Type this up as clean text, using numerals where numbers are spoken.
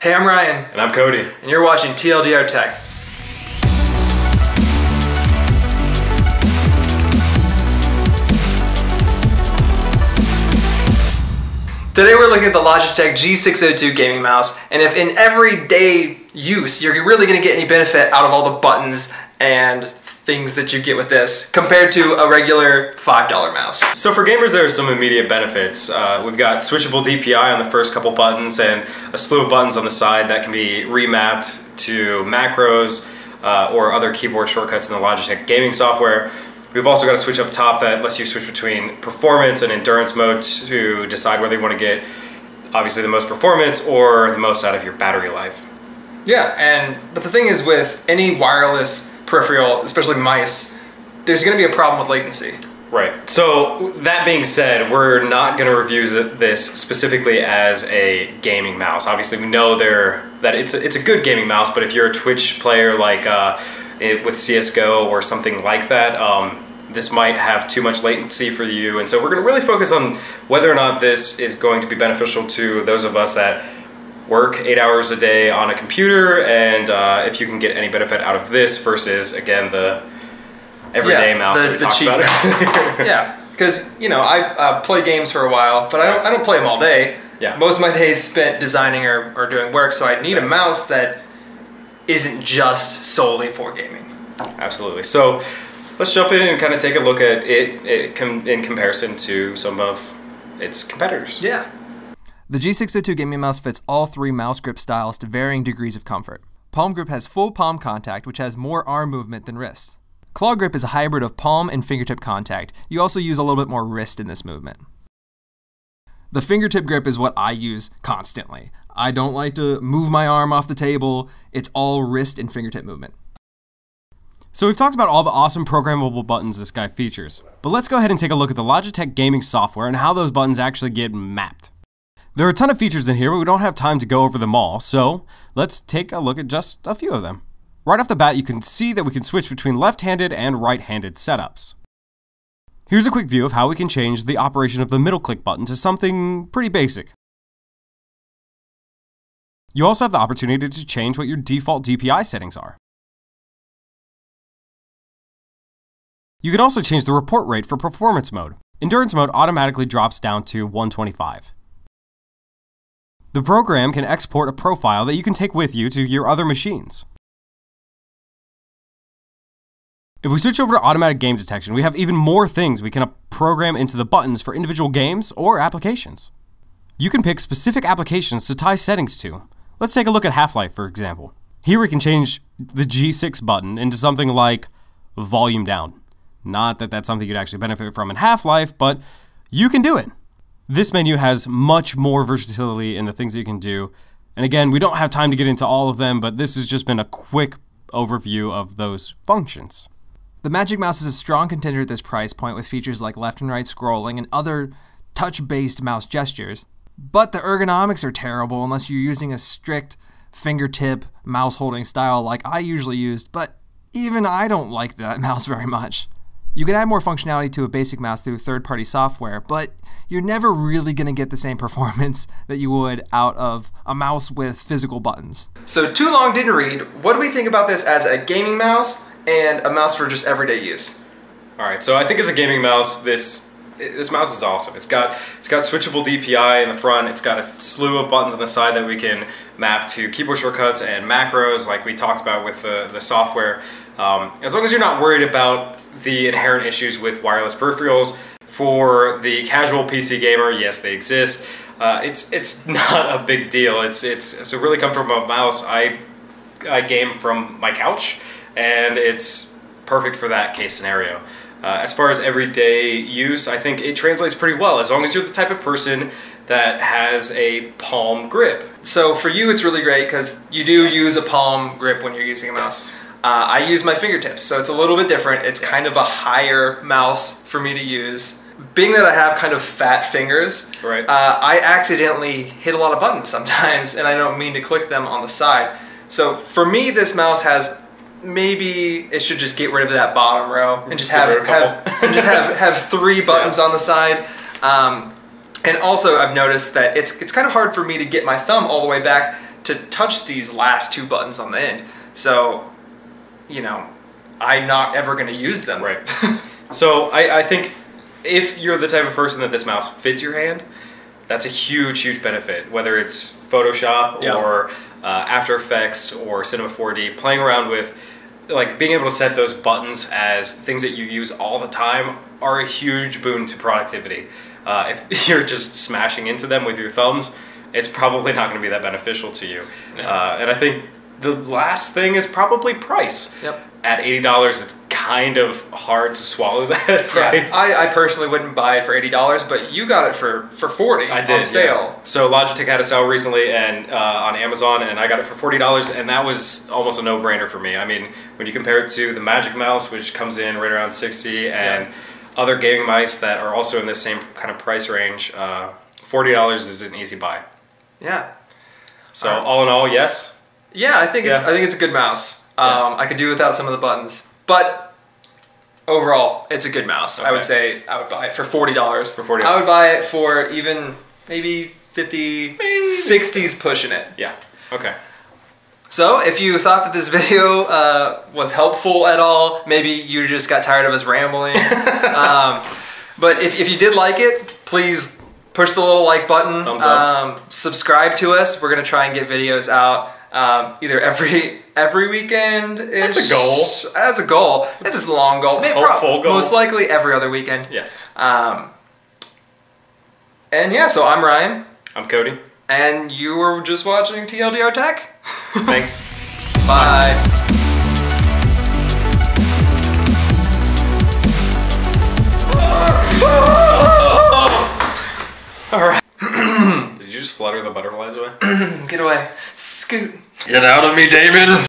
Hey, I'm Ryan. And I'm Cody. And you're watching TLDR Tech. Today we're looking at the Logitech G602 Gaming Mouse, and if in everyday use you're really going to get any benefit out of all the buttons and things that you get with this compared to a regular $5 mouse. So for gamers, there are some immediate benefits. We've got switchable DPI on the first couple buttons and a slew of buttons on the side that can be remapped to macros or other keyboard shortcuts in the Logitech gaming software. We've also got a switch up top that lets you switch between performance and endurance mode to decide whether you want to get obviously the most performance or the most out of your battery life. Yeah, but the thing is, with any wireless peripheral, especially mice, there's going to be a problem with latency. Right. So that being said, we're not going to review this specifically as a gaming mouse. Obviously, we know that it's a good gaming mouse, but if you're a Twitch player like with CSGO or something like that, this might have too much latency for you. And so we're going to really focus on whether or not this is going to be beneficial to those of us that work 8 hours a day on a computer, and if you can get any benefit out of this versus, again, the everyday mouse that we talked about. Yeah, because I play games for a while, but I don't play them all day. Yeah. Most of my days spent designing or doing work, so I need a mouse that isn't just solely for gaming. Absolutely. So let's jump in and kind of take a look at it in comparison to some of its competitors. Yeah. The G602 Gaming Mouse fits all three mouse grip styles to varying degrees of comfort. Palm grip has full palm contact, which has more arm movement than wrist. Claw grip is a hybrid of palm and fingertip contact. You also use a little bit more wrist in this movement. The fingertip grip is what I use constantly. I don't like to move my arm off the table. It's all wrist and fingertip movement. So we've talked about all the awesome programmable buttons this guy features, but let's go ahead and take a look at the Logitech gaming software and how those buttons actually get mapped. There are a ton of features in here, but we don't have time to go over them all, so let's take a look at just a few of them. Right off the bat, you can see that we can switch between left-handed and right-handed setups. Here's a quick view of how we can change the operation of the middle click button to something pretty basic. You also have the opportunity to change what your default DPI settings are. You can also change the report rate for performance mode. Endurance mode automatically drops down to 125. The program can export a profile that you can take with you to your other machines. If we switch over to automatic game detection, we have even more things we can program into the buttons for individual games or applications. You can pick specific applications to tie settings to. Let's take a look at Half-Life, for example. Here we can change the G6 button into something like volume down. Not that that's something you'd actually benefit from in Half-Life, but you can do it. This menu has much more versatility in the things that you can do. And again, we don't have time to get into all of them, but this has just been a quick overview of those functions. The Magic Mouse is a strong contender at this price point with features like left and right scrolling and other touch-based mouse gestures. But the ergonomics are terrible unless you're using a strict fingertip mouse holding style like I usually used, but even I don't like that mouse very much. You can add more functionality to a basic mouse through third-party software, but you're never really going to get the same performance that you would out of a mouse with physical buttons. So too long didn't read. What do we think about this as a gaming mouse and a mouse for just everyday use? All right, so I think as a gaming mouse, this mouse is awesome. It's got switchable DPI in the front. It's got a slew of buttons on the side that we can map to keyboard shortcuts and macros, like we talked about with the software. As long as you're not worried about the inherent issues with wireless peripherals. For the casual PC gamer, yes, they exist. It's not a big deal. It's a really comfortable mouse. I game from my couch, and it's perfect for that case scenario. As far as everyday use, I think it translates pretty well, as long as you're the type of person that has a palm grip. So for you, it's really great because you do use a palm grip when you're using a mouse. Yes. I use my fingertips, so it's a little bit different. It's kind of a higher mouse for me to use. Being that I have kind of fat fingers, right. I accidentally hit a lot of buttons sometimes, and I don't mean to click them on the side. So for me, this mouse has, maybe it should just get rid of that bottom row and just have three buttons on the side. And also I've noticed that it's kind of hard for me to get my thumb all the way back to touch these last two buttons on the end. So, you know, I'm not ever going to use them. Right. So I think if you're the type of person that this mouse fits your hand, that's a huge benefit. Whether it's Photoshop or After Effects or Cinema 4D, playing around with, like, being able to set those buttons as things that you use all the time are a huge boon to productivity. If you're just smashing into them with your thumbs, it's probably not going to be that beneficial to you. Yeah. And I think the last thing is probably price. Yep. At $80, it's kind of hard to swallow that price. Yeah, I personally wouldn't buy it for $80, but you got it for $40 I did, on sale. Yeah. So Logitech had a sale recently and on Amazon, and I got it for $40, and that was almost a no-brainer for me. I mean, when you compare it to the Magic Mouse, which comes in right around $60, and other gaming mice that are also in this same kind of price range, $40 is an easy buy. Yeah. So all in all, yes. Yeah, I think it's a good mouse. I could do without some of the buttons, but overall, it's a good mouse. Okay. I would say I would buy it for $40. For $40. I would buy it for even maybe 50, 60s pushing it. Yeah. Okay. So if you thought that this video was helpful at all, maybe you just got tired of us rambling. But if you did like it, please push the little like button. Thumbs up. Subscribe to us. We're gonna try and get videos out either every weekend. That's a goal. That's a goal. It's a long goal. It's a hopeful goal. Most likely every other weekend. Yes. And yeah, so I'm Ryan. I'm Cody. And you were just watching TLDR Tech. Thanks. Bye. All right. Did you just flutter the butterflies away? Get away. Scoot. Get out of me, Damon!